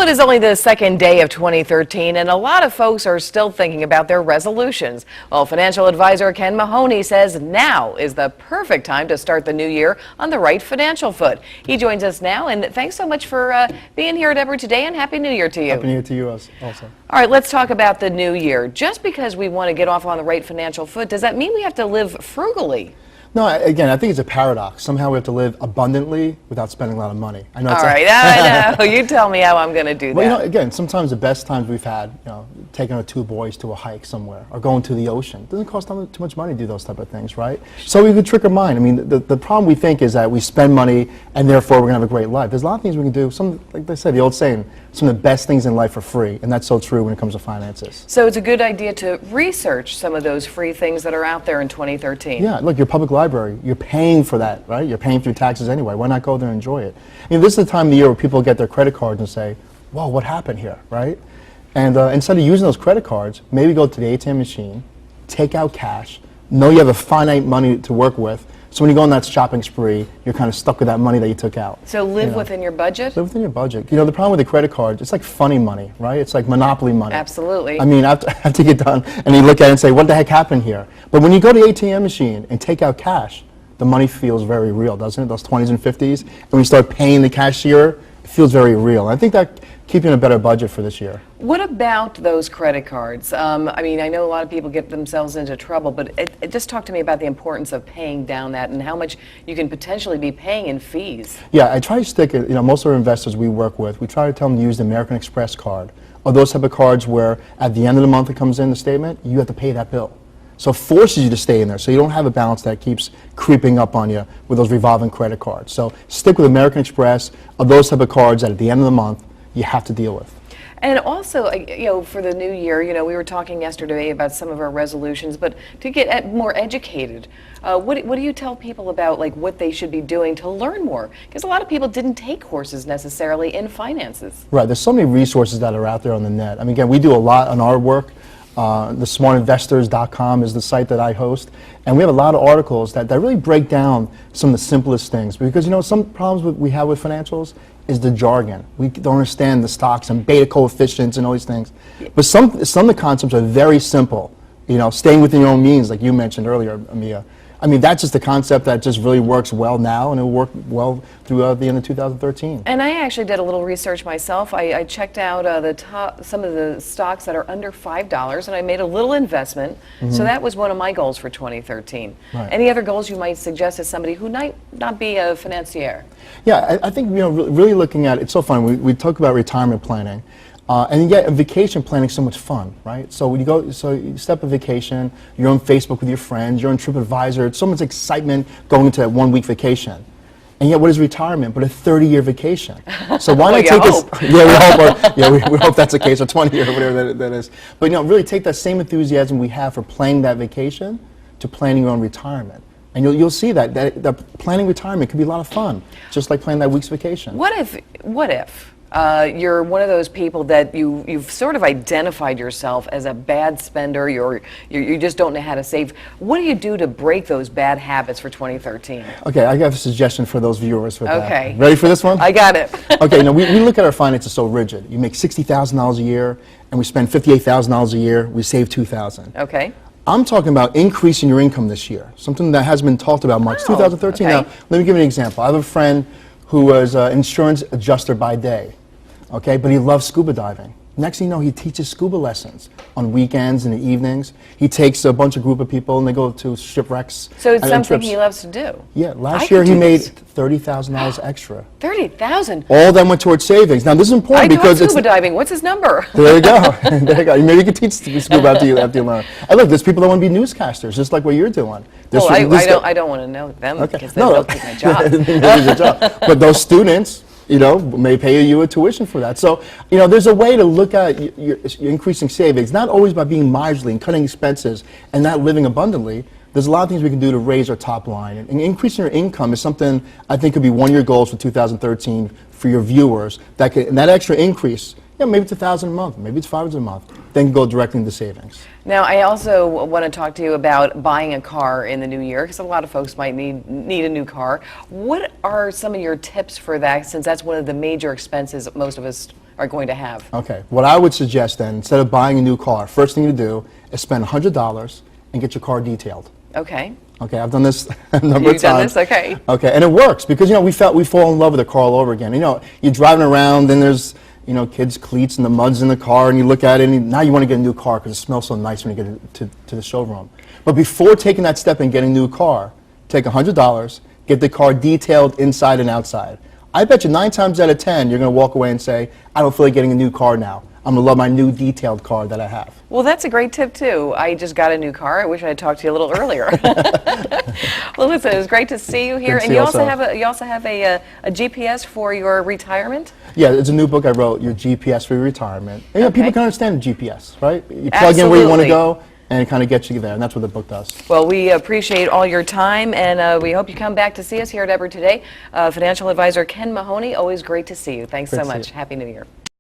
It is only the second day of 2013, and a lot of folks are still thinking about their resolutions. Well, financial advisor Ken Mahoney says now is the perfect time to start the new year on the right financial foot. He joins us now, and thanks so much for being here at EBRU today, and Happy New Year to you. Happy New Year to you also. All right, let's talk about the new year. Just because we want to get off on the right financial foot, does that mean we have to live frugally? No, again, I think it's a paradox. Somehow we have to live abundantly without spending a lot of money. I know. All right, I know. You tell me how I'm going to do that. Well, you know, again, sometimes the best times we've had, taking our two boys to a hike somewhere or going to the ocean. It doesn't cost too much money to do those type of things, right? So we could trick our mind. I mean, the problem we think is that we spend money and therefore we're going to have a great life. There's a lot of things we can do. Some, like they said, the old saying, some of the best things in life are free, and that's so true when it comes to finances. So it's a good idea to research some of those free things that are out there in 2013. Yeah, look, your public library, you're paying for that, right? You're paying through taxes anyway. Why not go there and enjoy it? This is the time of the year where people get their credit cards and say, whoa, what happened here, right? And instead of using those credit cards, maybe go to the ATM machine, take out cash, know you have a finite money to work with, so when you go on that shopping spree, you're kind of stuck with that money that you took out. So live within your budget? Live within your budget. The problem with the credit card, it's like funny money, right? It's like monopoly money. Absolutely. I mean, after you get done, and you look at it and say, what the heck happened here? But when you go to the ATM machine and take out cash, the money feels very real, doesn't it? Those 20s and 50s. And when you start paying the cashier, it feels very real. I think that keeps you in a better budget for this year. What about those credit cards? I mean, I know a lot of people get themselves into trouble, but just talk to me about the importance of paying down that and how much you can potentially be paying in fees. Yeah, I try to stick it, most of our investors we work with, we try to tell them to use the American Express card, or those type of cards where at the end of the month it comes in the statement, you have to pay that bill. So it forces you to stay in there, so you don't have a balance that keeps creeping up on you with those revolving credit cards. So stick with American Express, or those type of cards that at the end of the month you have to deal with. And also, for the new year, we were talking yesterday about some of our resolutions, but to get more educated, what do you tell people about what they should be doing to learn more? Because a lot of people didn't take courses necessarily in finances. Right, there's so many resources that are out there on the net. I mean, again, we do a lot on our work. TheSmartInvestors.com is the site that I host, and we have a lot of articles that really break down some of the simplest things, because some problems we have with financials is the jargon. We don't understand the stocks and beta coefficients and all these things, but some of the concepts are very simple. Staying within your own means, like you mentioned earlier, Amia. I mean, that's just a concept that just really works well now, and it will work well throughout the end of 2013. And I actually did a little research myself. I checked out some of the stocks that are under $5, and I made a little investment. So that was one of my goals for 2013. Right. Any other goals you might suggest as somebody who might not be a financier? Yeah, I think really looking at it's so fun. We talk about retirement planning. And yet, vacation planning is so much fun, right? So when you step on vacation, you're on Facebook with your friends, you're on TripAdvisor, it's so much excitement going into that 1 week vacation. And yet, what is retirement but a 30-year vacation? So why not take this? Yeah, we hope that's the case, or 20 or whatever that is. But really take that same enthusiasm we have for planning that vacation to planning your own retirement. And you'll see that planning retirement can be a lot of fun, just like planning that week's vacation. What if you're one of those people that you've sort of identified yourself as a bad spender, you just don't know how to save? What do you do to break those bad habits for 2013? Okay, I have a suggestion for those viewers for that. Okay. Ready for this one? I got it. Okay, we look at our finances so rigid. You make $60,000 a year, and we spend $58,000 a year, we save $2,000. Okay. I'm talking about increasing your income this year, something that hasn't been talked about much. 2013. Okay. Now, let me give you an example. I have a friend who was an insurance adjuster by day, okay, but he loves scuba diving. Next thing you know, he teaches scuba lessons on weekends and the evenings. He takes a bunch of group of people and they go to shipwrecks. So it's something trips. he loves to do. Yeah, last year he made $30,000 extra. $30,000. All that went towards savings. Now this is important because it's scuba diving. What's his number? There you go. There you go. Maybe you can teach scuba after you learn. And look, there's people that want to be newscasters, just like what you're doing. Well, I don't want to know them because they'll take my job. But those students, may pay you a tuition for that. So, there's a way to look at your increasing savings, not always by being miserly and cutting expenses and not living abundantly. There's a lot of things we can do to raise our top line. And increasing your income is something I think could be one of your goals for 2013 for your viewers. And that extra increase, maybe it's $1,000 a month, maybe it's $500 a month, then go directly into savings. Now, I also want to talk to you about buying a car in the new year, because a lot of folks might need a new car. What are some of your tips for that, since that's one of the major expenses most of us are going to have. Okay, what I would suggest then, instead of buying a new car, first thing to do is spend $100 and get your car detailed. Okay. Okay, I've done this a number of You've times. done this? Okay. Okay, and it works because, we fall in love with the car all over again. You're driving around and there's, kids' cleats and the mud's in the car, and you look at it and now you want to get a new car because it smells so nice when you get it to the showroom. But before taking that step and getting a new car, take $100, get the car detailed inside and outside. I bet you 9 times out of 10 you're going to walk away and say, I don't feel like getting a new car now. I'm going to love my new detailed car that I have. Well, that's a great tip, too. I just got a new car. I wish I had talked to you a little earlier. Well, listen, it was great to see you here. And you also have a GPS for your retirement? Yeah, it's a new book I wrote, Your GPS for Your Retirement. And, Okay. people can understand GPS, right? You plug in where you want to go, and it kind of gets you there, and that's what the book does. Well, we appreciate all your time, and we hope you come back to see us here at EBRU Today. Financial advisor Ken Mahoney, always great to see you. Thanks Great so to see much. you. Happy New Year.